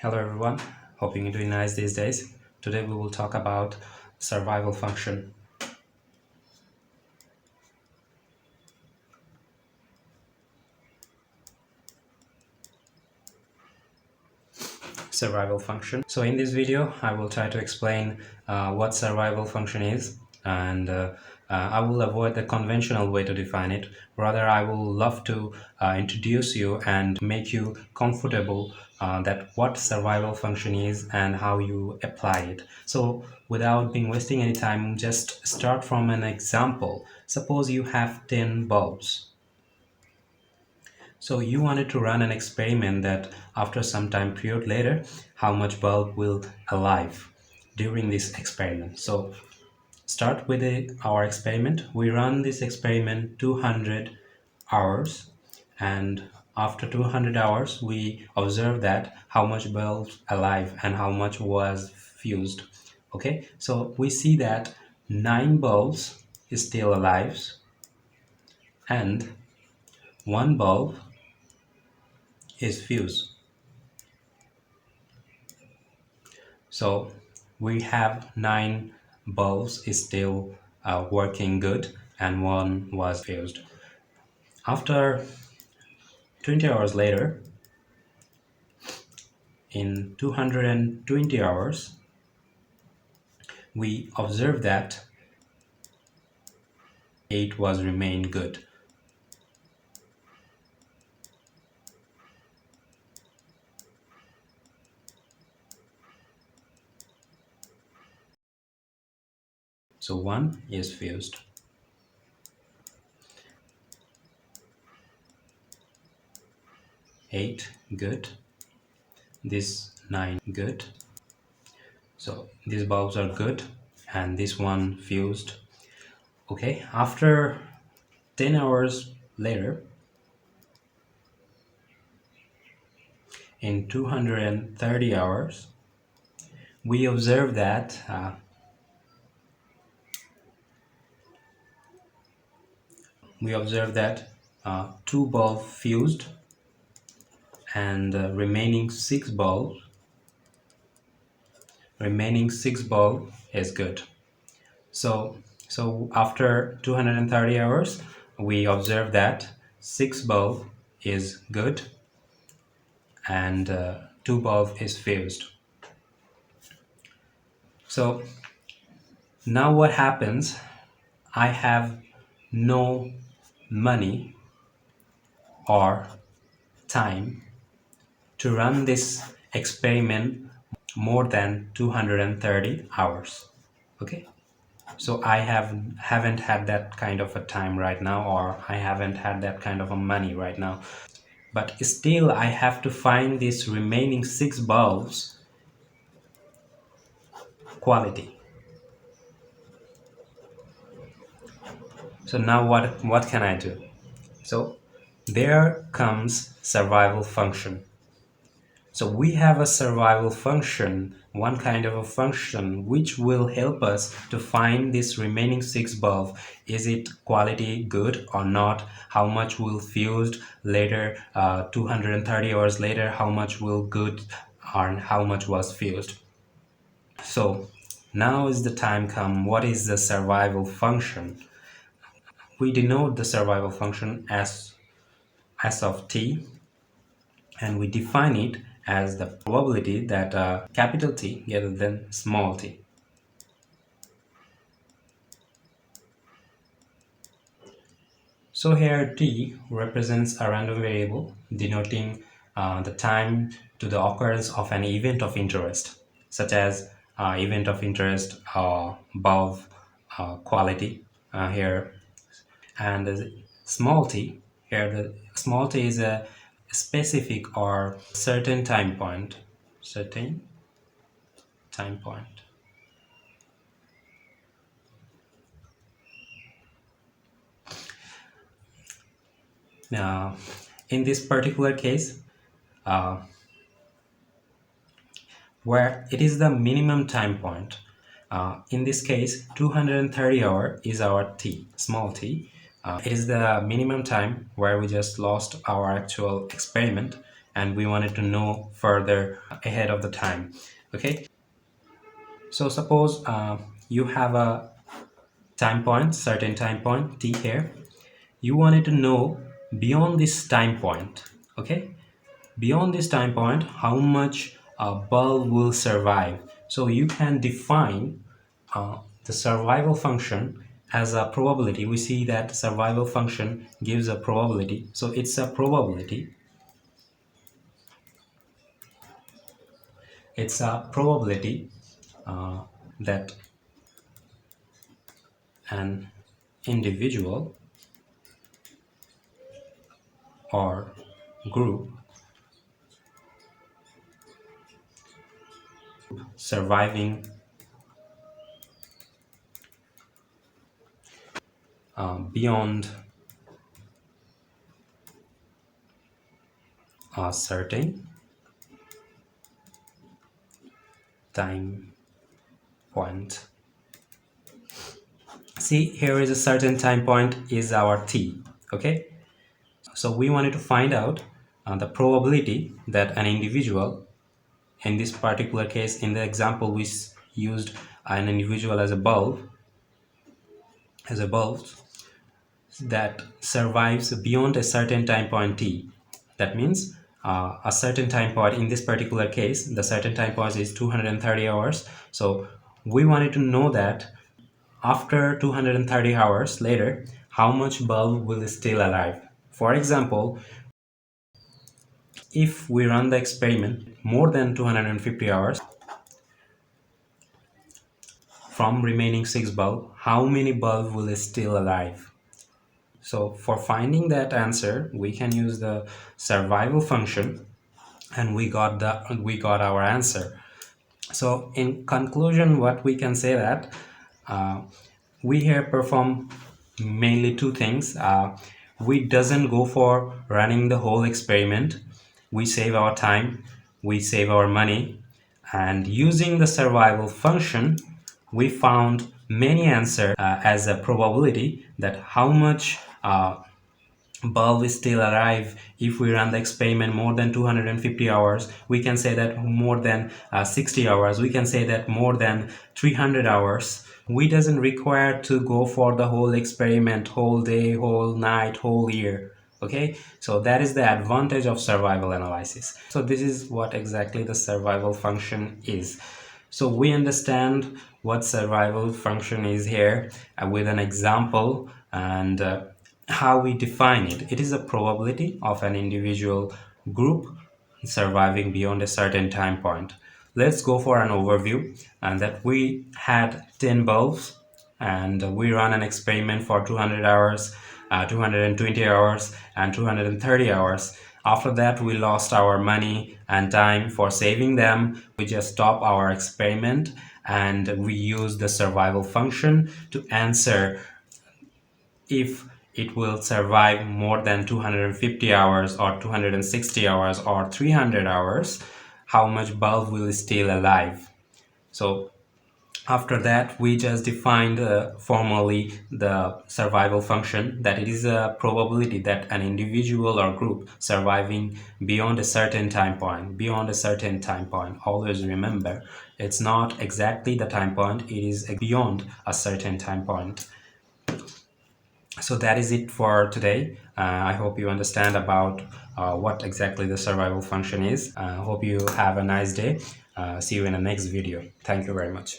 Hello everyone, hoping you're doing nice these days. Today we will talk about survival function. Survival function. So in this video, I will try to explain what survival function is, and I will avoid the conventional way to define it. Rather, I will love to introduce you and make you comfortable that what survival function is and how you apply it. So without being wasting any time, just start from an example. Suppose you have 10 bulbs. So you wanted to run an experiment that after some time period later, how much bulb will alive during this experiment. So start with our experiment. We run this experiment 200 hours, and after 200 hours, we observe that how much bulbs alive and how much was fused. Okay, so we see that 9 bulbs is still alive and one bulb is fused. So we have 9 bulbs is still working good and one was fused. After 20 hours later, in 220 hours, we observe that 8 was remain good. So 1 is fused. Eight good. This 9 good. So these bulbs are good and this one fused. Okay, after 10 hours later, in 230 hours, we observe that two bulbs fused and remaining six bulb is good. So after 230 hours, we observe that 6 bulb is good and 2 bulb is fused. So now what happens? I have no money or time to run this experiment more than 230 hours. Okay, so I haven't had that kind of a time right now, or I haven't had that kind of a money right now, but still I have to find these remaining 6 bulbs quality. So now what can I do? So there comes survival function. So we have a survival function, one kind of a function which will help us to find this remaining 6 bulb. Is it quality good or not? How much will fused later, 230 hours later, how much will good or how much was fused? So now is the time come. What is the survival function? We denote the survival function as S of t, and we define it as the probability that capital T greater than small t. So here t represents a random variable denoting the time to the occurrence of an event of interest, such as event of interest above quality here, and the small t here, the small t is a specific or certain time point. Now in this particular case, uh, where it is the minimum time point, in this case 230 hour is our t, small t. It is the minimum time where we just lost our actual experiment, and we wanted to know further ahead of the time. Okay, so suppose you have a time point, certain time point t here. You wanted to know beyond this time point. Okay, beyond this time point, how much a bulb will survive. So you can define the survival function as a probability. We see that survival function gives a probability. So it's a probability. It's a probability that an individual or group surviving beyond a certain time point. See, here is a certain time point is our t. Okay, so we wanted to find out the probability that an individual, in this particular case, in the example we used an individual as a bulb, that survives beyond a certain time point t. That means a certain time point, in this particular case the certain time point is 230 hours. So we wanted to know that after 230 hours later, how much bulb will still alive. For example, if we run the experiment more than 250 hours, from remaining 6 bulb, how many bulb will still alive? So for finding that answer, we can use the survival function, and we got our answer. So in conclusion, what we can say that we here perform mainly two things. We doesn't go for running the whole experiment. We save our time, we save our money, and using the survival function, we found many answers as a probability that how much bulb is still alive if we run the experiment more than 250 hours. We can say that more than 60 hours. We can say that more than 300 hours. We doesn't require to go for the whole experiment, whole day, whole night, whole year. Okay, so that is the advantage of survival analysis. So this is what exactly the survival function is. So we understand what survival function is here with an example, and how we define it. It is a probability of an individual group surviving beyond a certain time point. Let's go for an overview, and that we had 10 bulbs and we run an experiment for 200 hours, 220 hours and 230 hours. After that, we lost our money and time. For saving them, we just stop our experiment and we use the survival function to answer if it will survive more than 250 hours or 260 hours or 300 hours, how much bulb will still alive. So after that, we just defined formally the survival function, that it is a probability that an individual or group surviving beyond a certain time point. Beyond a certain time point, always remember, it's not exactly the time point, it is beyond a certain time point. So that is it for today. I hope you understand about what exactly the survival function is. Hope you have a nice day. See you in the next video. Thank you very much.